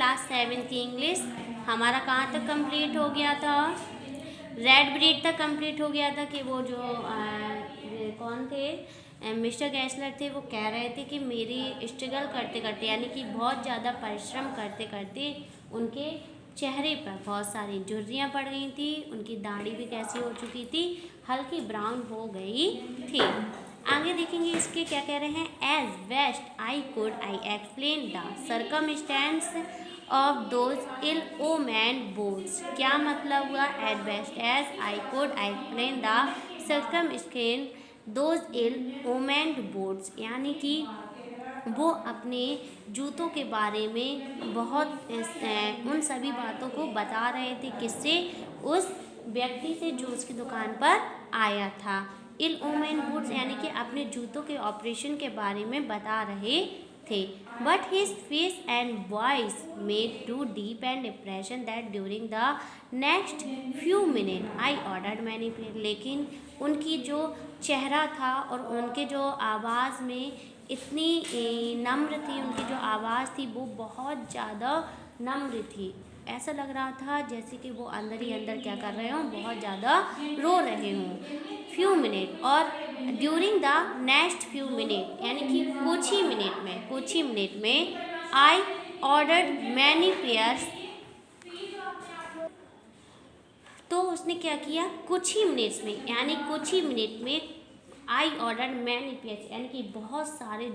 Class 7 की English. हमारा कहाँ तक कंप्लीट हो गया था? रेड ब्रीड तक कंप्लीट हो गया था कि वो जो कौन थे, मिस्टर गैसलर थे, वो कह रहे थे कि मेरी स्ट्रगल करते करते यानी कि बहुत ज़्यादा परिश्रम करते करते उनके चेहरे पर बहुत सारी झुर्रियाँ पड़ गई थी, उनकी दाढ़ी भी कैसी हो चुकी थी, हल्की ब्राउन हो गई थी। आगे देखेंगे इसके क्या कह रहे हैं। As best I could I explain the circumstance of those ill omened boards. क्या मतलब हुआ? As best as I could I explain the circumstance those ill omened boards, यानी कि वो अपने जूतों के बारे में बहुत उन सभी बातों को बता रहे थे। किससे? उस व्यक्ति से जो उसकी दुकान पर आया था। इल ओमेन बूट्स यानी कि अपने जूतों के ऑपरेशन के बारे में बता रहे थे। But his face and voice made to deep and impression that during the next few minute I ordered many plate. लेकिन उनकी जो चेहरा था और उनके जो आवाज़ में इतनी नम्र थी, उनकी जो आवाज़ थी वो बहुत ज़्यादा नम्र थी। ऐसा लग रहा था जैसे कि वो अंदर ही अंदर क्या कर रहे हों, बहुत ज़्यादा रो रहे हों। फ्यू मिनट और during the next few minute यानी कि कुछ ही मिनट में आई ऑर्डर्ड मैनी पेयर्स। तो उसने क्या किया? कुछ ही मिनट्स में यानी कुछ ही मिनट में आई ऑर्डर मैनी पेयर्स यानी कि बहुत सारे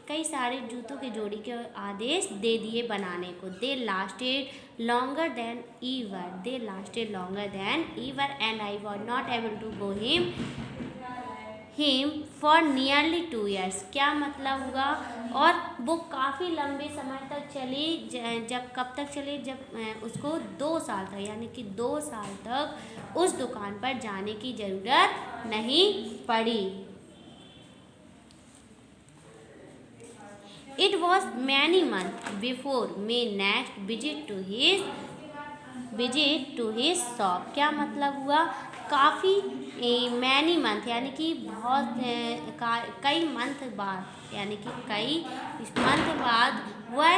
कई सारे जूतों के जोड़ी के आदेश दे दिए बनाने को। They lasted longer than ever and I was not able to go him for nearly 2 years। क्या मतलब हुआ? और वो काफ़ी लंबे समय तक चली। जब कब तक चली? जब उसको 2 साल तक यानी कि 2 साल तक उस दुकान पर जाने की ज़रूरत नहीं पड़ी। It was many month before me next visit to his shop. क्या मतलब हुआ? काफ़ी मैनी मंथ यानी कि बहुत कई मंथ बाद यानी कि कई मंथ बाद वह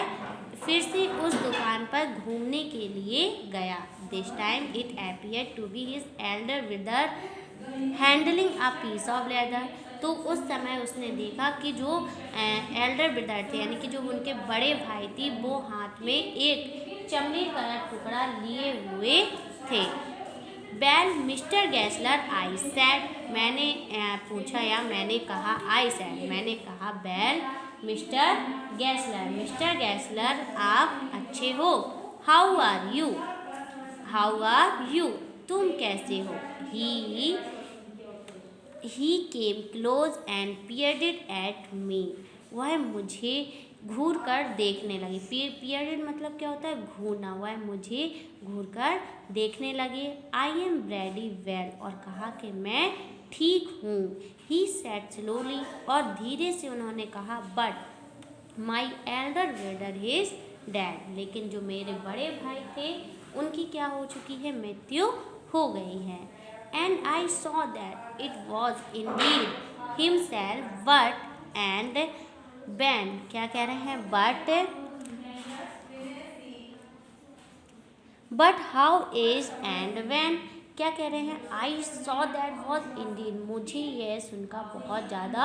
फिर से उस दुकान पर घूमने के लिए गया। This time it appeared to be his elder brother handling a piece of leather. तो उस समय उसने देखा कि जो एल्डर ब्रदर थे यानी कि जो उनके बड़े भाई थी, वो हाथ में एक चमड़े का टुकड़ा लिए हुए थे। Well mister Gessler I said. मैंने पूछा या मैंने कहा, आई सेड मैंने कहा, वेल मिस्टर गैसलर आप अच्छे हो? हाउ आर यू तुम कैसे हो? He came close and peered at me. वह मुझे घूर कर देखने लगे। peered मतलब क्या होता है? घूरना। वह मुझे घूर कर देखने लगे। आई एम वेरी वेल और कहा कि मैं ठीक हूँ। ही सेड स्लोली और धीरे से उन्होंने कहा, but my elder brother is dead. लेकिन जो मेरे बड़े भाई थे उनकी क्या हो चुकी है? मृत्यु हो गई है। And I saw that it was indeed himself, but and when। क्या कह रहे हैं? but how is and when। क्या कह रहे हैं? I saw that was indeed। मुझे यह सुनकर बहुत ज़्यादा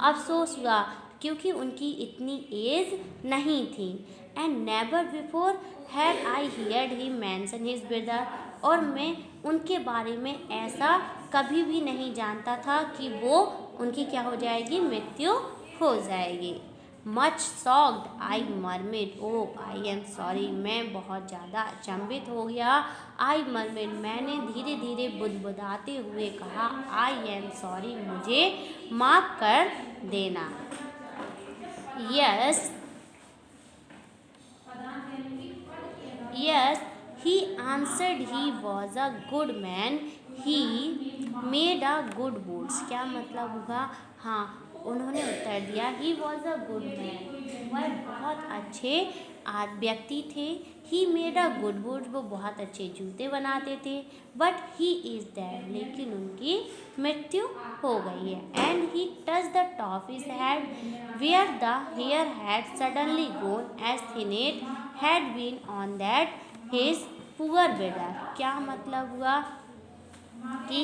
अफसोस हुआ क्योंकि उनकी इतनी एज नहीं थी। And never before had I heard him mention his brother। और मैं उनके बारे में ऐसा कभी भी नहीं जानता था कि वो उनकी क्या हो जाएगी? मृत्यु हो जाएगी। Much shocked I murmured. Oh I am sorry. मैं बहुत ज़्यादा अचंभित हो गया। आई मर्मिड मैंने धीरे धीरे बुदबुदाते हुए कहा, आई एम सॉरी मुझे माफ़ कर देना। Yes he answered he was a good man, he made a good boots। क्या मतलब होगा? हाँ, उन्होंने उत्तर दिया he was a good man, वह बहुत अच्छे व्यक्ति थे। He made a good boots, वो बहुत अच्छे जूते बनाते थे। बट ही इज़ डेड, लेकिन उनकी मृत्यु हो गई है। And he touch the top his head where the hair had suddenly gone as thin it had been on that his poor brother. क्या मतलब हुआ कि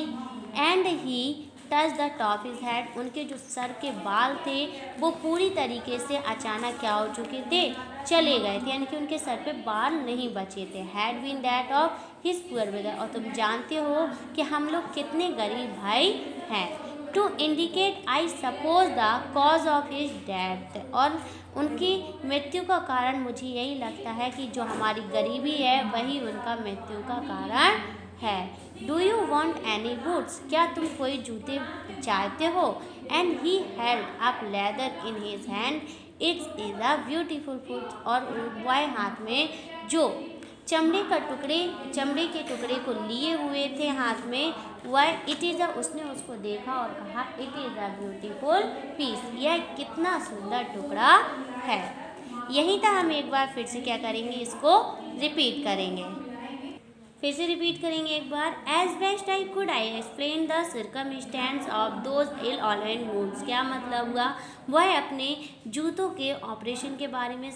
and he touch the top his head, उनके जो सर के बाल थे वो पूरी तरीके से अचानक क्या हो चुके थे, चले गए थे, यानी कि उनके सर पे बाल नहीं बचे थे। Had been that of his poor brother, और तुम जानते हो कि हम लोग कितने गरीब भाई हैं। To indicate I suppose the cause of his death, और उनकी मृत्यु का कारण मुझे यही लगता है कि जो हमारी गरीबी है वही उनका मृत्यु का कारण है। Do you want any boots, क्या तुम कोई जूते चाहते हो? And he held up leather in his hand, it's is a beautiful foot, और वह हाथ में जो चमड़े के टुकड़े को लिए हुए थे हाथ में, वह इट इज़ अ, उसने उसको देखा और कहा it is a beautiful piece, यह कितना सुंदर टुकड़ा है। यही था, हम एक बार फिर से क्या करेंगे, इसको रिपीट करेंगे। फिर से रिपीट करेंगे एक बार। As best I could I explain the circumstance of those ill omened woods. क्या मतलब हुआ, वह अपने जूतों के ऑपरेशन के बारे में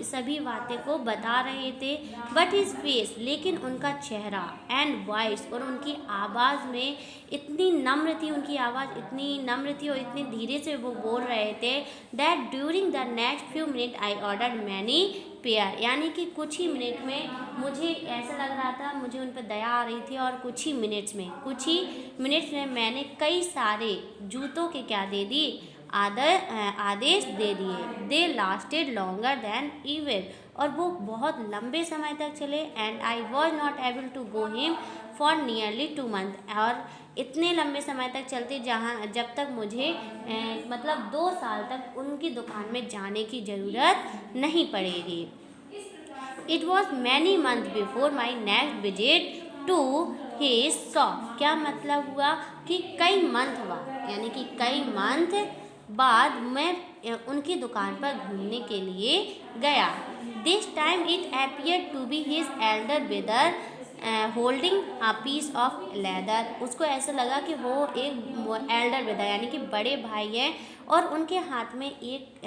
सभी बातें को बता रहे थे। बट हिज फेस, लेकिन उनका चेहरा, एंड वॉइस, और उनकी आवाज़ में इतनी नम्र थी, उनकी आवाज़ इतनी नम्र थी और इतनी धीरे से वो बोल रहे थे that during the next few minute I order many pair, यानी कि कुछ ही मिनट में मुझे ऐसा लग रहा था, मुझे उन पर दया आ रही थी, और कुछ ही मिनट्स में मैंने कई सारे जूतों के क्या दे दिए, आदेश दे दिए। They lasted longer than even, और वो बहुत लंबे समय तक चले। And I was not able to go him for nearly 2 month, और इतने लंबे समय तक चलते जब तक मुझे मतलब 2 साल तक उनकी दुकान में जाने की ज़रूरत नहीं पड़ेगी। It was many month before my next visit to his shop. क्या मतलब हुआ कि कई मंथ बाद, यानी कि कई मंथ बाद मैं उनकी दुकान पर घूमने के लिए गया। This time it appear to be his elder brother holding a piece of leather. उसको ऐसा लगा कि वो एक एल्डर ब्रदर, यानी कि बड़े भाई हैं, और उनके हाथ में एक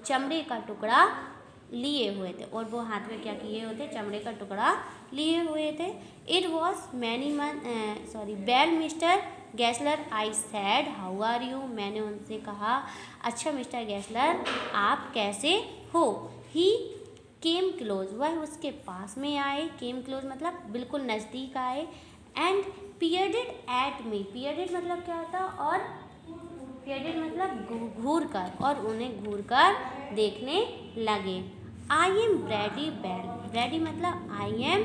चमड़े का टुकड़ा लिए हुए थे, और वो हाथ में क्या किए हुए थे, चमड़े का टुकड़ा लिए हुए थे। It was many well mister Gessler, I said how are you, मैंने उनसे कहा अच्छा मिस्टर गैसलर आप कैसे हो। ही केम क्लोज, वह उसके पास में आए, केम क्लोज मतलब बिल्कुल नज़दीक आए। एंड पियर्डेड एट मी, पियर्डेड मतलब क्या होता, और पियर्डेड मतलब घूर कर, और उन्हें घूर कर देखने लगे। I am Brady Bell, Brady मतलब आई एम,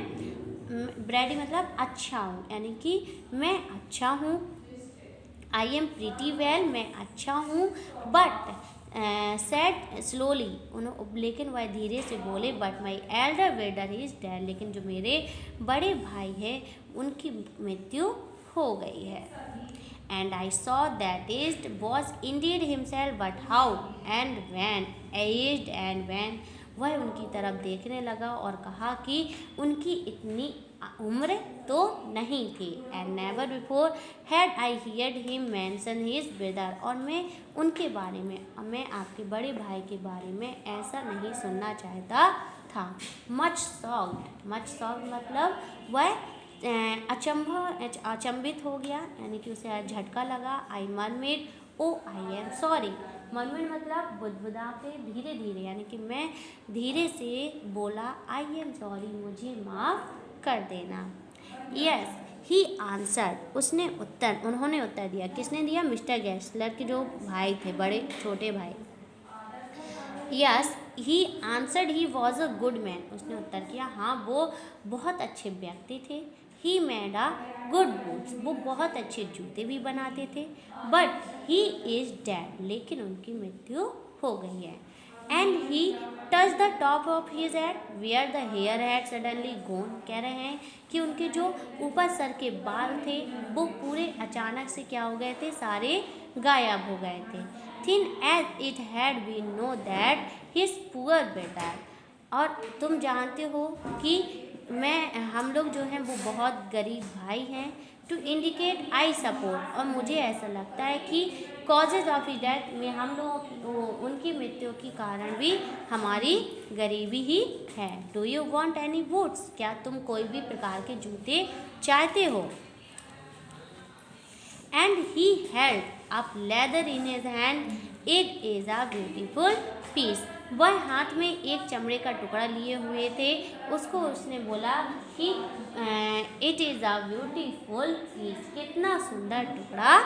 ब्रैडी मतलब अच्छा हूँ, यानी कि मैं अच्छा हूँ। आई एम प्रीटी वेल, मैं अच्छा हूँ। बट सेड स्लोली, लेकिन वह धीरे से बोले, but my elder brother is dead, लेकिन जो मेरे बड़े भाई हैं उनकी मृत्यु हो गई है। And I saw that is was indeed himself, but how and wan aged and wan, वह उनकी तरफ देखने लगा और कहा कि उनकी इतनी उम्र तो नहीं थी। And never before had I heard him mention his brother, और मैं उनके बारे में, मैं आपके बड़े भाई के बारे में ऐसा नहीं सुनना चाहता था। मच शॉक्ड मतलब वह अचंभित हो गया, यानी कि उसे झटका लगा। I murmured oh I am sorry, murmured मतलब बुदबुदा के, धीरे धीरे, यानी कि मैं धीरे से बोला आई एम सॉरी, मुझे माफ़ कर देना। यस ही आंसर्ड, उन्होंने उत्तर दिया। किसने दिया? मिस्टर गैसलर के जो भाई थे, बड़े छोटे भाई। Yes he answered he was a good man, उसने उत्तर किया हाँ वो बहुत अच्छे व्यक्ति थे। He made a good boots, वो बहुत अच्छे जूते भी बनाते थे। बट ही इज़ डेड, लेकिन उनकी मृत्यु हो गई है। And he touch the top of his head where the hair had suddenly gone, कह रहे हैं कि उनके जो ऊपर सर के बाल थे वो पूरे अचानक से क्या हो गए थे, सारे गायब हो गए थे। thin as it had been know that his poor brother। और तुम जानते हो कि हम लोग जो हैं वो बहुत गरीब भाई हैं। टू इंडिकेट आई सपोर्ट, और मुझे ऐसा लगता है कि कॉजेज ऑफ हिज डेथ में हम लोगों उनकी मृत्यु के कारण भी हमारी गरीबी ही है। Do you want any boots, क्या तुम कोई भी प्रकार के जूते चाहते हो। And he held up leather in his hand, it is a beautiful piece. वह हाथ में एक चमड़े का टुकड़ा लिए हुए थे। उसको उसने बोला कि it is a beautiful piece, कितना सुंदर टुकड़ा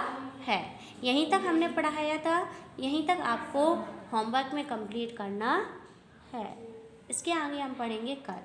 है। यहीं तक हमने पढ़ाया था, यहीं तक आपको होमवर्क में कंप्लीट करना है। इसके आगे हम पढ़ेंगे कल।